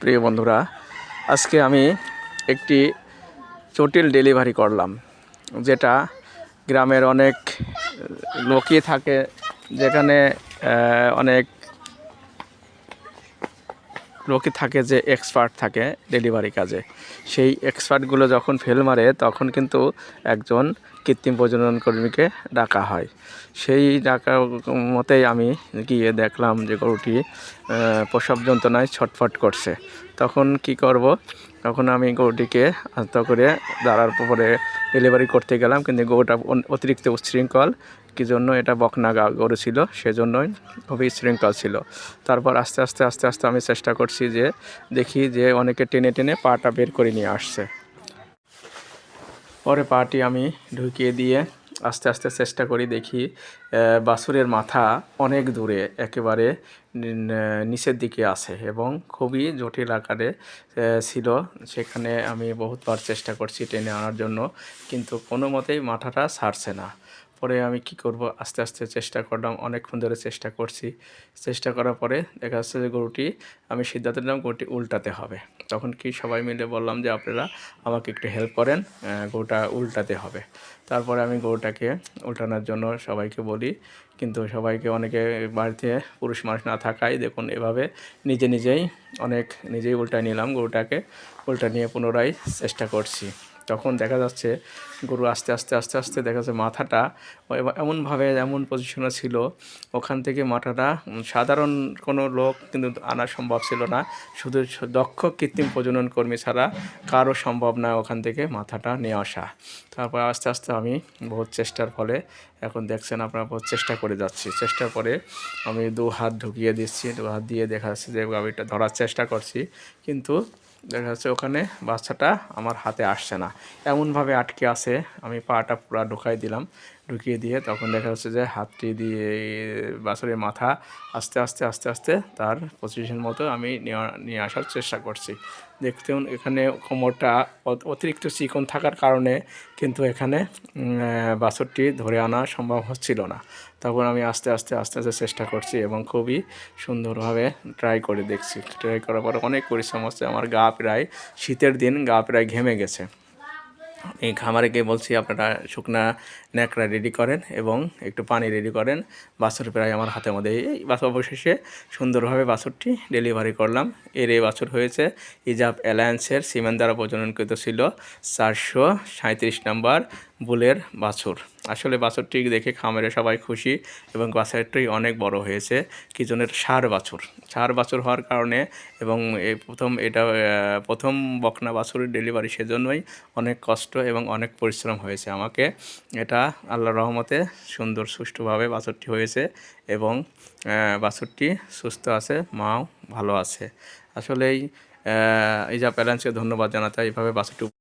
প্রিয় বন্ধুরা, আজকে আমি একটি জটিল ডেলিভারি করলাম, যেটা গ্রামের অনেক লোকই থাকে, যেখানে অনেক লোকই থাকে যে এক্সপার্ট থাকে ডেলিভারি কাজে। সেই এক্সপার্টগুলো যখন ফেল মারে তখন কিন্তু একজন কৃত্রিম প্রজনন কর্মীকে ডাকা হয়। সেই ডাকা মতেই আমি গিয়ে দেখলাম যে গরুটি প্রসব যন্ত্রণায় ছটফট করছে। তখন কি করব, তখন আমি গরুটিকে আস্তে করে দাঁড়ার পরে ডেলিভারি করতে গেলাম, কিন্তু গরুটা অতিরিক্ত উচ্ছৃঙ্খল। কী জন্য? এটা বকনা গরু ছিল, সেজন্যই খুবই শৃঙ্খল ছিল। তারপর আস্তে আস্তে আমি চেষ্টা করছি যে দেখি যে অনেকে টেনে টেনে পাটা বের করে নিয়ে আসছে। পরে পাটি আমি ঢুকিয়ে দিয়ে আস্তে আস্তে চেষ্টা করি, দেখি বাছুরের মাথা অনেক দূরে একেবারে নিচের দিকে আছে এবং খুবই জটিল আকারে ছিল। সেখানে আমি বহুতবার চেষ্টা করছি টেনে আনার জন্য, কিন্তু কোনো মতেই মাথাটা ছাড়ছে না। পরে আমি কি করব, আস্তে আস্তে চেষ্টা করলাম, অনেকক্ষণ ধরে চেষ্টা করছি। চেষ্টা করার পরে দেখা যাচ্ছে যে গরুটি, আমি সিদ্ধান্ত নিলাম গরুটি উল্টাতে হবে। তখন কি সবাই মিলে বললাম যে আপনারা আমাকে একটু হেল্প করেন, গরুটা উল্টাতে হবে। তারপরে আমি গরুটাকে উল্টানোর জন্য সবাইকে বলি, কিন্তু সবাইকে, অনেকে বাড়িতে পুরুষ মানুষ না থাকায় দেখুন এভাবে নিজেই উল্টায় নিলাম গরুটাকে। উল্টা নিয়ে পুনরায় চেষ্টা করছি। তখন দেখা যাচ্ছে গরু আস্তে আস্তে দেখা যাচ্ছে মাথাটা এমন পজিশনে ছিল, ওখান থেকে মাথাটা সাধারণ কোনো লোক কিন্তু আনা সম্ভব ছিল না। শুধু দক্ষ কৃত্রিম প্রজনন কর্মী ছাড়া কারও সম্ভব না ওখান থেকে মাথাটা নিয়ে আসা। তারপর আস্তে আস্তে আমি বহুত চেষ্টার ফলে, এখন দেখছেন আপনারা, বহুত চেষ্টা করে যাচ্ছি। চেষ্টার পরে আমি 2 হাত ঢুকিয়ে দিচ্ছি, 2 হাত দিয়ে দেখা যাচ্ছে যে গাভীটা ধরার চেষ্টা করছি, কিন্তু দেখা যাচ্ছে ওখানে বাচ্চাটা আমার হাতে আসছে না, এমনভাবে আটকে আছে। আমি পাটা পুরো ঢুকিয়ে দিয়ে তখন দেখা যাচ্ছে যে হাতটি দিয়ে বাছুরের মাথা আস্তে আস্তে তার পজিশন মতো আমি নিয়ে আসার চেষ্টা করছি। দেখতেও এখানে কোমরটা অতিরিক্ত চিকন থাকার কারণে কিন্তু এখানে বাছুরটি ধরে আনা সম্ভব হচ্ছিল না। তখন আমি আস্তে আস্তে চেষ্টা করছি এবং খুবই সুন্দরভাবে ট্রাই করে দেখছি। ট্রাই করার পরে অনেক পরিশ্রম হচ্ছে, আমার শীতের দিন গা প্রায় ঘেমে গেছে। এই খামারে গিয়ে বলছি আপনারা শুকনা ন্যাকড়া রেডি করেন এবং একটু পানি রেডি করেন। বাছুর প্রায় আমার হাতের মধ্যে। এই বাছুর অবশেষে সুন্দরভাবে বাছুরটি ডেলিভারি করলাম। এই বাছুর হয়েছে ইজাব অ্যালায়েন্সের সিমেন্ট দ্বারা প্রজননকৃত ছিল 437 নম্বর বুলের বাছুর। আসলে বাছুরটি দেখে খামারে সবাই খুশি এবং বাছুরটি অনেক বড় হয়েছে। কি জন্য? ষাঁড় বাছুর হওয়ার কারণে এবং প্রথম বকনা বাছুরের ডেলিভারি, সেজন্যই অনেক কষ্ট এবং অনেক পরিশ্রম হয়েছে আমাকে। এটা আল্লাহর রহমতে সুষ্ঠুভাবে বাছুরটি হয়েছে এবং বাছুরটি সুস্থ আছে, মাও ভালো আছে। আসলেই ইজাব অ্যালায়েন্সকে ধন্যবাদ জানাতে হয়, এইভাবে বাছুরটি